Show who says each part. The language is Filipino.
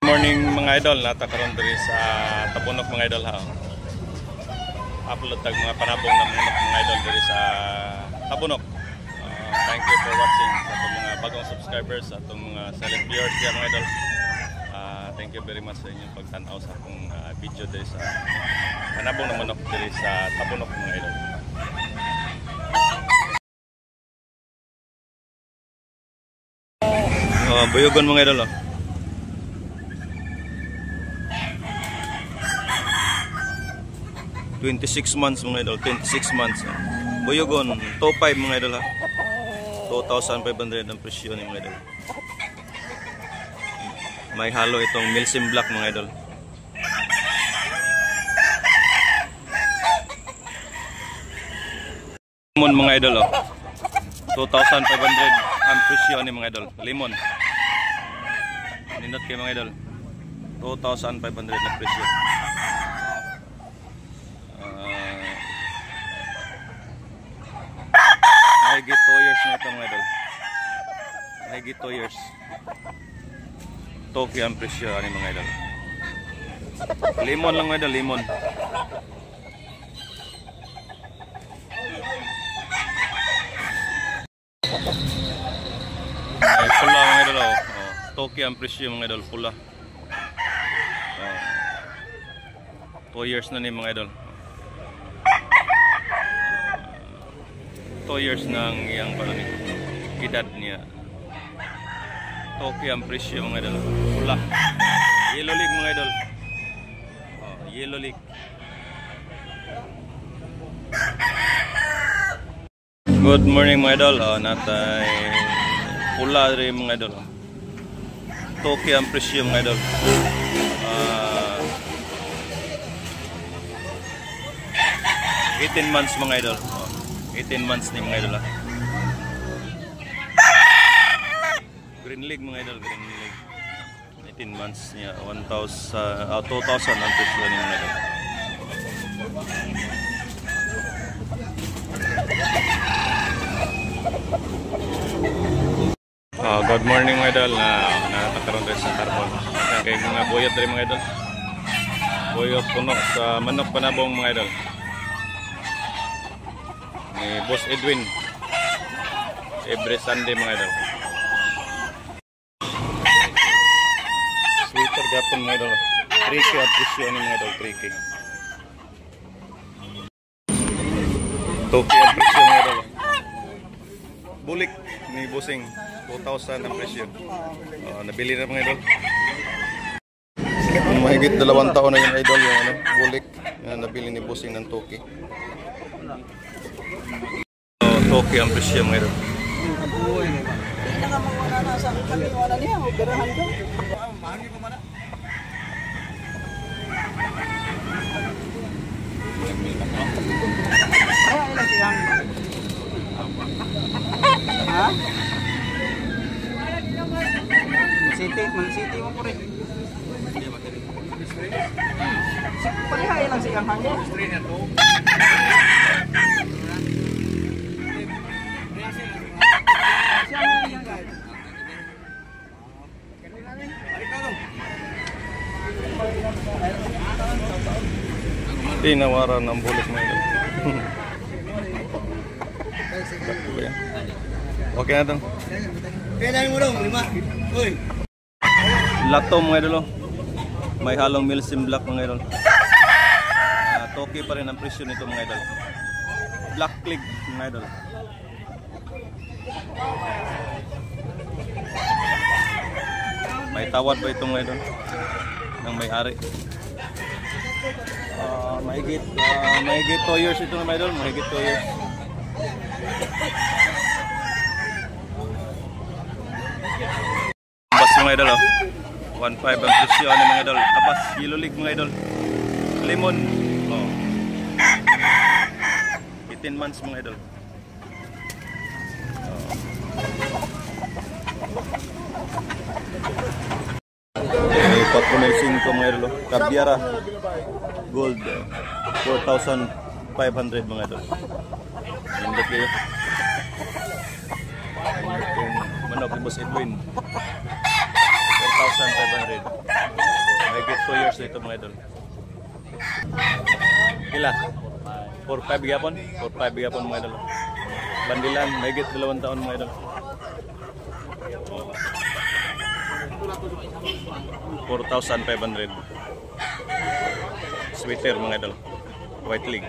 Speaker 1: Morning mga idol, natakaroon diri sa Tabunok mga idol ha. Upload tag mga panabong ng mga idol diri sa Tabunok. Thank you for watching sa itong mga bagong subscribers, sa itong mga silent viewers yan mga idol. Thank you very much sa inyong pagtanaw sa akong video diri sa panabong ng manok diri sa Tabunok mga idol. Buyogon mga idol 26 months mga idol, 26 months. Buyogon, top 5 mga idol ha. 2,500 ang presyo ni mga idol. May halo itong Milsim Black mga idol. Limon mga idol 2,500 ang presyo ni mga idol. Limon. Nindot kayo mga idol. 2,500 na presyo. Mahigit 2 years na ito mga idol. Mahigit 2 years. Tokyo ang presyo ni mga idol. Limon lang mga idol, limon. Ay, pula mga idol Tokyo ang presyo mga idol, pula. 2 years na ni mga idol. 2 years nang iyang edad niya. Tokyo ang presyo mga idol. Pula. Yellow league mga idol. Yellow league. Good morning mga idol. Natay pula rin mga idol. Tokyo ang presyo mga idol. 18 months mga idol. 18 months ni mga idol Green League mga idol, Green League. 18 months niya, 2,000 ang presyo ni mga idol. Good morning mga idol, natakaroon rin sa carbon. Kaya mga buyot rin mga idol. Buyot puno sa manok panabong mga idol. Ni Boss Edwin every Sunday mga idol. Sweater gapon mga idol. 3K at presyo ni mga idol, 3K. Tokyo at presyo mga idol. Bulik ni Busing 2,000 ang presyo. Nabili na mga idol. Mahigit 2 taon na yung idol yung bulik. Nabili ni Busing ng Tokyo. Tokyo ang presyo mga idol.
Speaker 2: City mo po rin. Palihay lang siyang hangin.
Speaker 1: Tinawaran ng bulik mga idol. Okay na ito.
Speaker 2: Kailan mo daw, lima. Uy.
Speaker 1: Lato mga idol. May halong Milsim Black mga idol. Tokyo pa rin ang presyo nito mga idol. Black Click mga idol. May tawad ba itong mga idol ng may-ari? Mahigit 2 years ito mga idol. Mahigit 2 years. Abas mga idol 1.5 ang presyo ng mga idol. Abas Yellow League mga idol. Lemon 18 months mga idol. May 4.5 mga idol. Caviara Gold 4,500 mga idol. Indot kayo. Manok ni Boss Edwin 4,500. piraso ito mga idol. Kila? 4-5 gapon? 4-5 gapon mga idol. Bandilan, mahigit 2 taon mga idol. 4,500. Sweater mga idol. White leg.